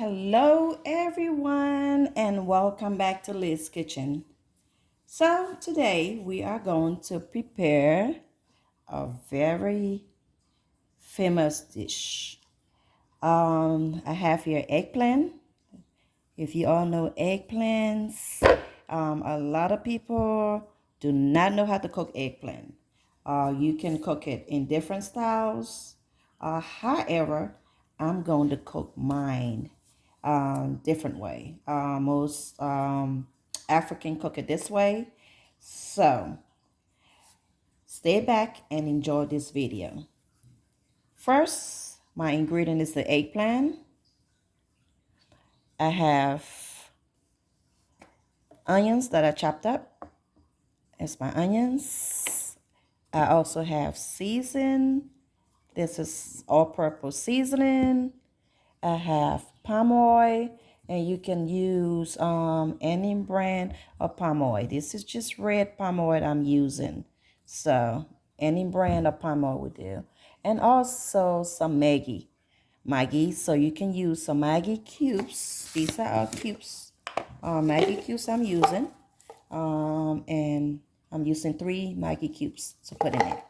Hello, everyone, and welcome back to Liz's Kitchen. So, today we are going to prepare a very famous dish. I have here eggplant. If you all know eggplants, a lot of people do not know how to cook eggplant. You can cook it in different styles. However, I'm going to cook mine different way. Most African cook it this way. So stay back and enjoy this video. First, my ingredient is the eggplant. I have onions that I chopped up. That's my onions. I also have season. This is all-purpose seasoning. I have palm oil, and you can use any brand of palm oil. This is just red palm oil I'm using. So any brand of palm oil will do. And also some Maggi. So you can use some Maggi cubes. These are our cubes. Maggi cubes I'm using. And I'm using 3 Maggi cubes to put in it.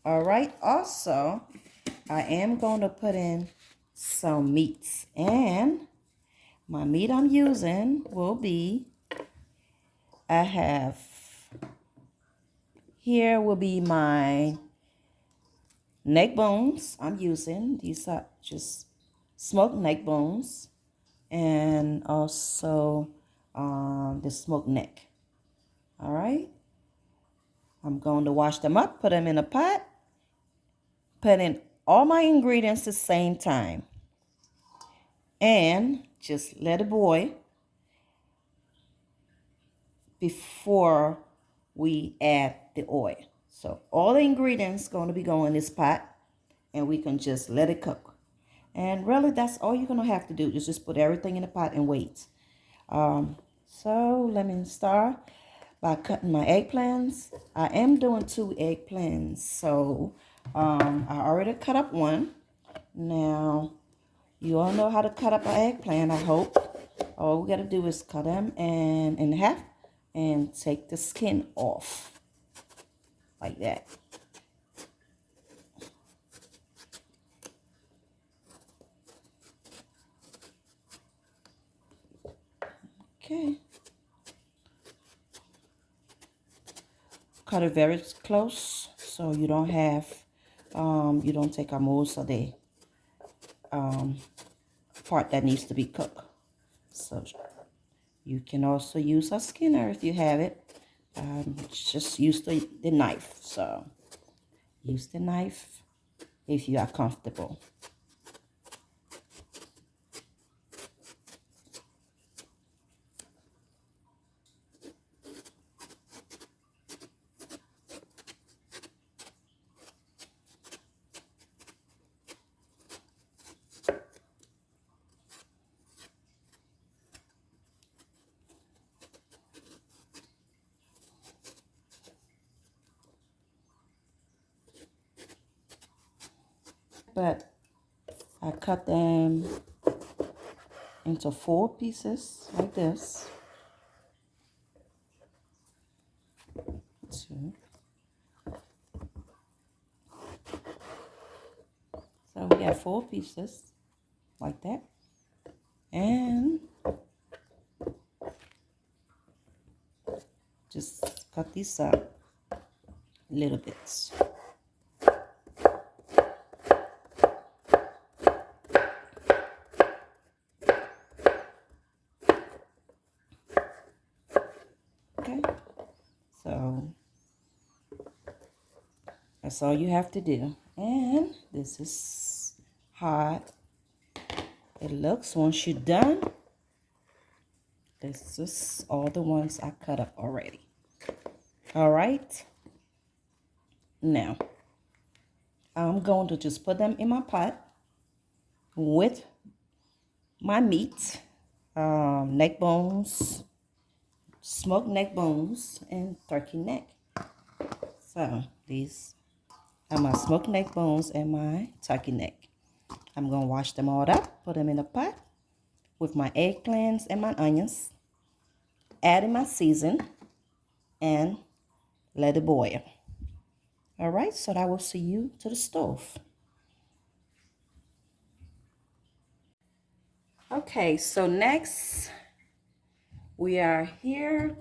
All right. Also, I am going to put in some meats, and my meat I'm using will be, I have here will be my neck bones I'm using. These are just smoked neck bones, and also the smoked neck. All right, I'm going to wash them up, put them in a pot, put in all my ingredients the same time, and just let it boil before we add the oil. So all the ingredients going to be going in this pot, and we can just let it cook. And really, that's all you're going to have to do is just put everything in the pot and wait. So let me start by cutting my eggplants. I am doing 2 eggplants. So I already cut up one. Now, you all know how to cut up an eggplant, I hope. All we got to do is cut them in half and take the skin off like that. Okay. Cut it very close so you don't have, you don't take out most of the part that needs to be cooked. So you can also use a skinner if you have it. Just use the knife. So use the knife if you are comfortable. But I cut them into 4 pieces like this. 2. So we got 4 pieces like that. And just cut these up little bits. Okay, so that's all you have to do. And this is how it looks once you're done. This is all the ones I cut up already. All right, now I'm going to just put them in my pot with my meat, neck bones, smoked neck bones, and turkey neck. So these are my smoked neck bones and my turkey neck. I'm going to wash them all up, put them in a pot with my eggplants and my onions, adding my season, and let it boil. All right, so I will see you to the stove. Okay, so next we are here,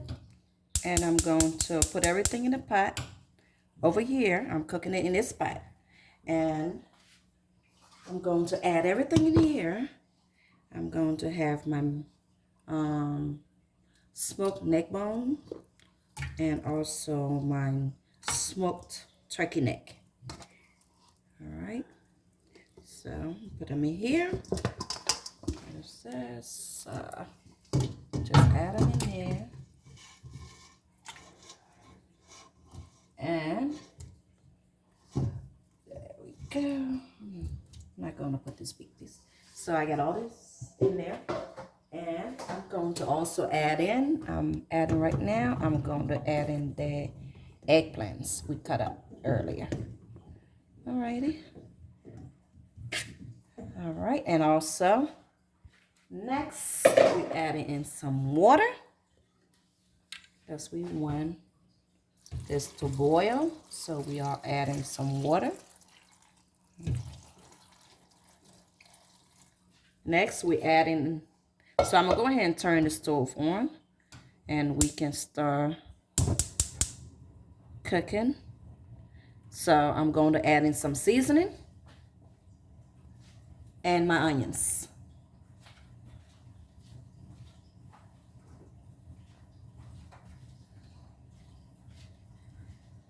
and I'm going to put everything in the pot. Over here, I'm cooking it in this pot, and I'm going to add everything in here. I'm going to have my smoked neck bone and also my smoked turkey neck. All right, so put them in here. There's this. Just add them in there. And there we go. I'm not going to put this big piece. So I got all this in there. And I'm going to also add in, I'm adding right now, I'm going to add in the eggplants we cut up earlier. Alrighty. All right, and also next we adding in some water. Because we want this to boil, so we are adding some water. Next we adding, so I'm gonna go ahead and turn the stove on, and we can start cooking. So I'm going to add in some seasoning and my onions.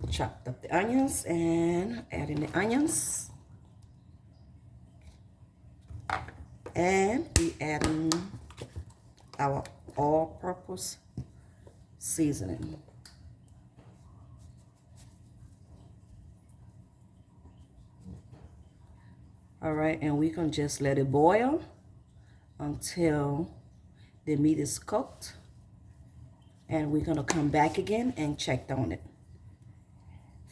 Chopped up the onions and add in the onions. And we add in our all-purpose seasoning. All right, and we can just let it boil until the meat is cooked. And we're gonna come back again and check on it.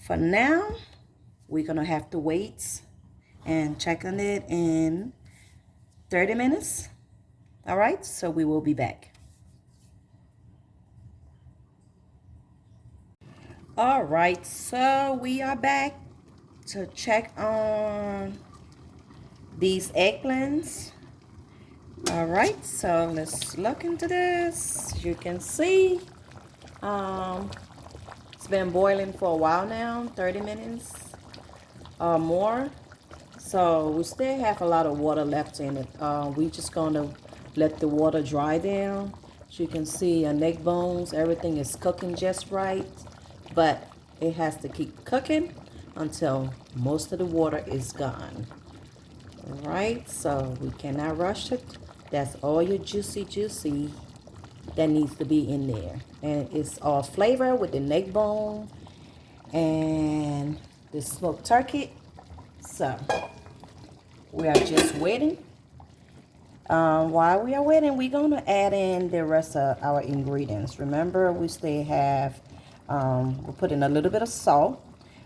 For now, we're gonna have to wait and check on it in 30 minutes. All right, so we will be back. All right, so we are back to check on these eggplants. All right, so let's look into this. As you can see, it's been boiling for a while now, 30 minutes or more. So we still have a lot of water left in it. We're just gonna let the water dry down. As you can see, our neck bones, everything is cooking just right, but it has to keep cooking until most of the water is gone. All right, so we cannot rush it. That's all your juicy that needs to be in there. And it's all flavor with the neck bone and the smoked turkey. So we are just waiting. While we are waiting, we're going to add in the rest of our ingredients. Remember, we still have, we'll put in a little bit of salt.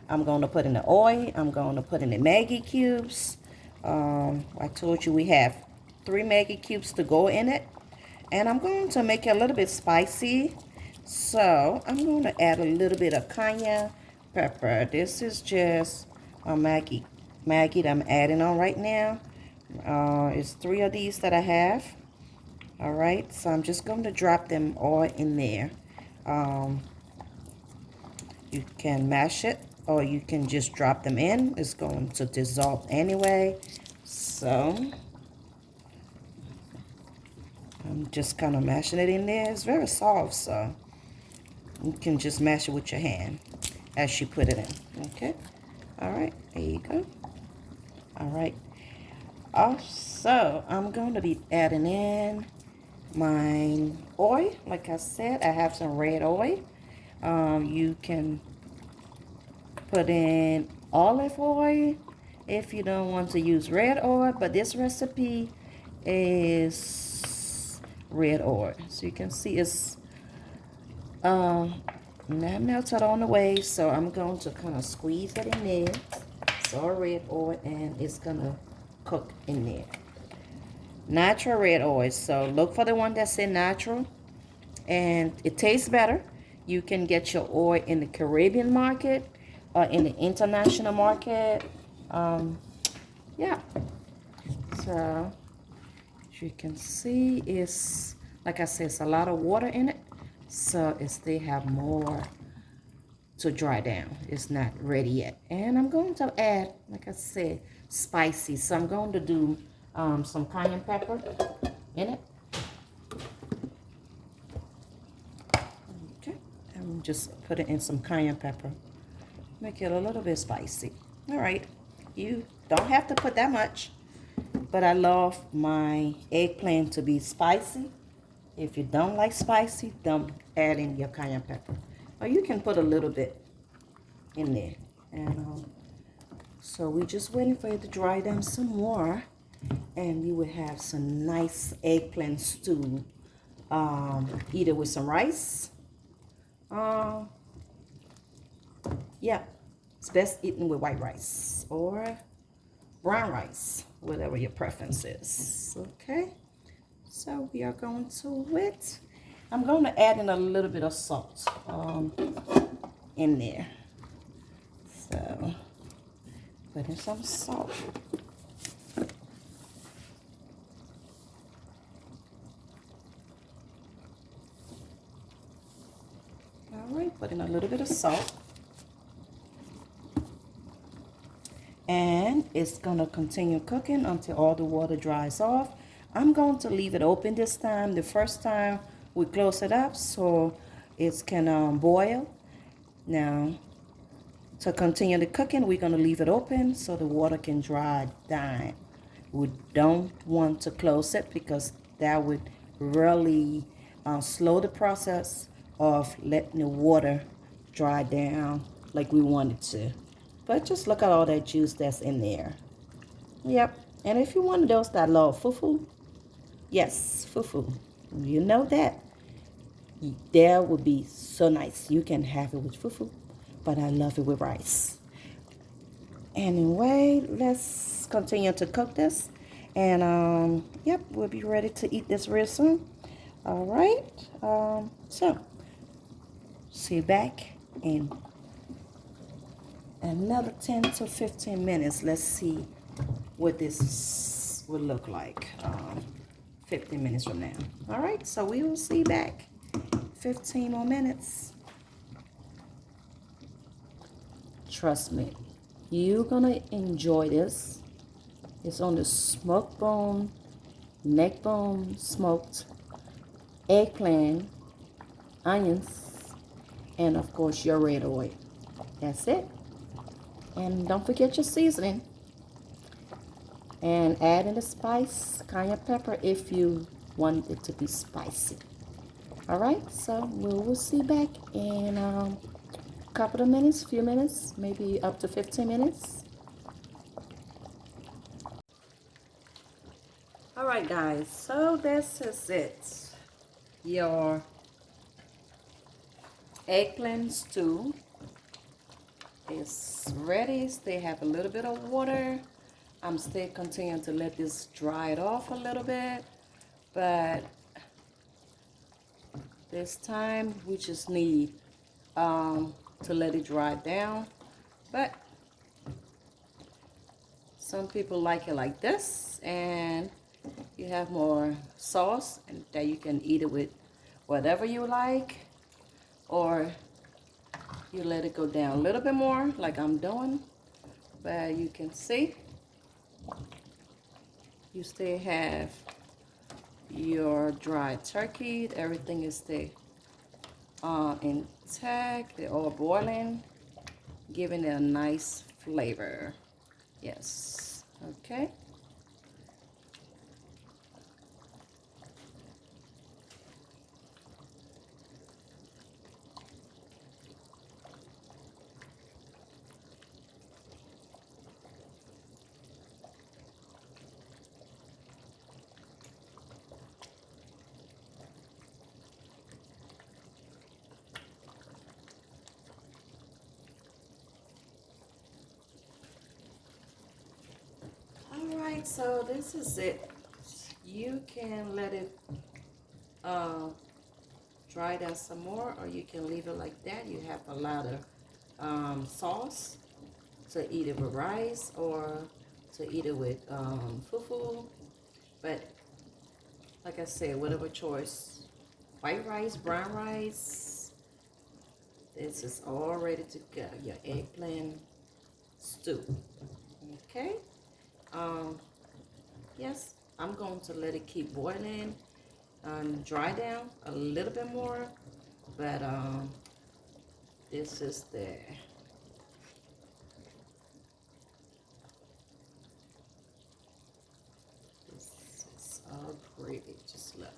I'm going to put in the oil. I'm going to put in the Maggi cubes. I told you we have 3 Maggi cubes to go in it. And I'm going to make it a little bit spicy. So I'm going to add a little bit of cayenne pepper. This is just a Maggi that I'm adding on right now. It's 3 of these that I have. All right, so I'm just going to drop them all in there. You can mash it or you can just drop them in. It's going to dissolve anyway. So I'm just kind of mashing it in there. It's very soft, so you can just mash it with your hand as you put it in. Okay, all right, there you go. All right, also I'm going to be adding in my oil. Like I said, I have some red oil. You can put in olive oil if you don't want to use red oil, but this recipe is red oil. So you can see it's not melted on the way, so I'm going to kind of squeeze it in there. It's all red oil and it's gonna cook in there. Natural red oil. So look for the one that say natural, and it tastes better. You can get your oil in the Caribbean market or in the international market. Yeah. So as you can see, it's like I said, it's a lot of water in it, so it's they have more to dry down. It's not ready yet. And I'm going to add, like I said, spicy. So I'm going to do some cayenne pepper in it. Okay, I'm just putting in some cayenne pepper. Make it a little bit spicy. All right, you don't have to put that much, but I love my eggplant to be spicy. If you don't like spicy, don't add in your cayenne pepper. Or you can put a little bit in there. And so we're just waiting for it to dry down some more. And you will have some nice eggplant stew. Either with some rice. Yeah, it's best eaten with white rice or brown rice, whatever your preference is. Okay, so we are going to it. I'm going to add in a little bit of salt in there. So put in some salt. All right, put in a little bit of salt. And it's going to continue cooking until all the water dries off. I'm going to leave it open this time. The first time we close it up so it can boil. Now, to continue the cooking, we're going to leave it open so the water can dry down. We don't want to close it because that would really slow the process of letting the water dry down like we want it to. But just look at all that juice that's in there. Yep. And if you're one of those that love fufu, yes, fufu. You know that. That would be so nice. You can have it with fufu, but I love it with rice. Anyway, let's continue to cook this. And yep, we'll be ready to eat this real soon. All right. So, see you back in another 10 to 15 minutes. Let's see what this will look like 15 minutes from now. All right, so we will see you back 15 more minutes. Trust me, you're gonna enjoy this. It's on the smoked bone, neck bone smoked eggplant, onions, and of course your red oil. That's it. And don't forget your seasoning. And add in the spice, cayenne pepper, if you want it to be spicy. All right, so we will see back in a couple of minutes, few minutes, maybe up to 15 minutes. All right, guys, so this is it. Your eggplant stew is ready. Still have a little bit of water. I'm still continuing to let this dry it off a little bit, but this time we just need to let it dry down. But some people like it like this, and you have more sauce and that you can eat it with whatever you like, or you let it go down a little bit more like I'm doing. But you can see you still have your dry turkey. Everything is still intact. They're all boiling, giving it a nice flavor. Yes. Okay. All right, so this is it. You can let it dry down some more, or you can leave it like that. You have a lot of sauce to eat it with rice or to eat it with fufu. But like I said, whatever choice. White rice, brown rice. This is all ready to go. Your eggplant stew. Okay. Um, yes, I'm going to let it keep boiling and dry down a little bit more. But this is the this is all pretty. Just look.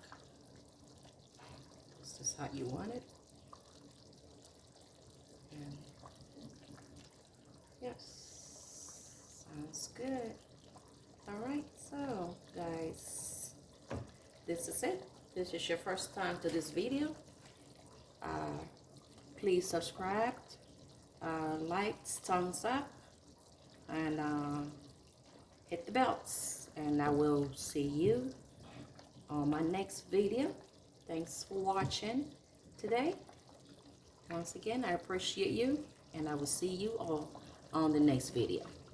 This is how you want it. And yes, sounds good. All right, so guys, this is it. This is your first time to this video. Please subscribe, like, thumbs up, and hit the bells. And I will see you on my next video. Thanks for watching today. Once again, I appreciate you, and I will see you all on the next video.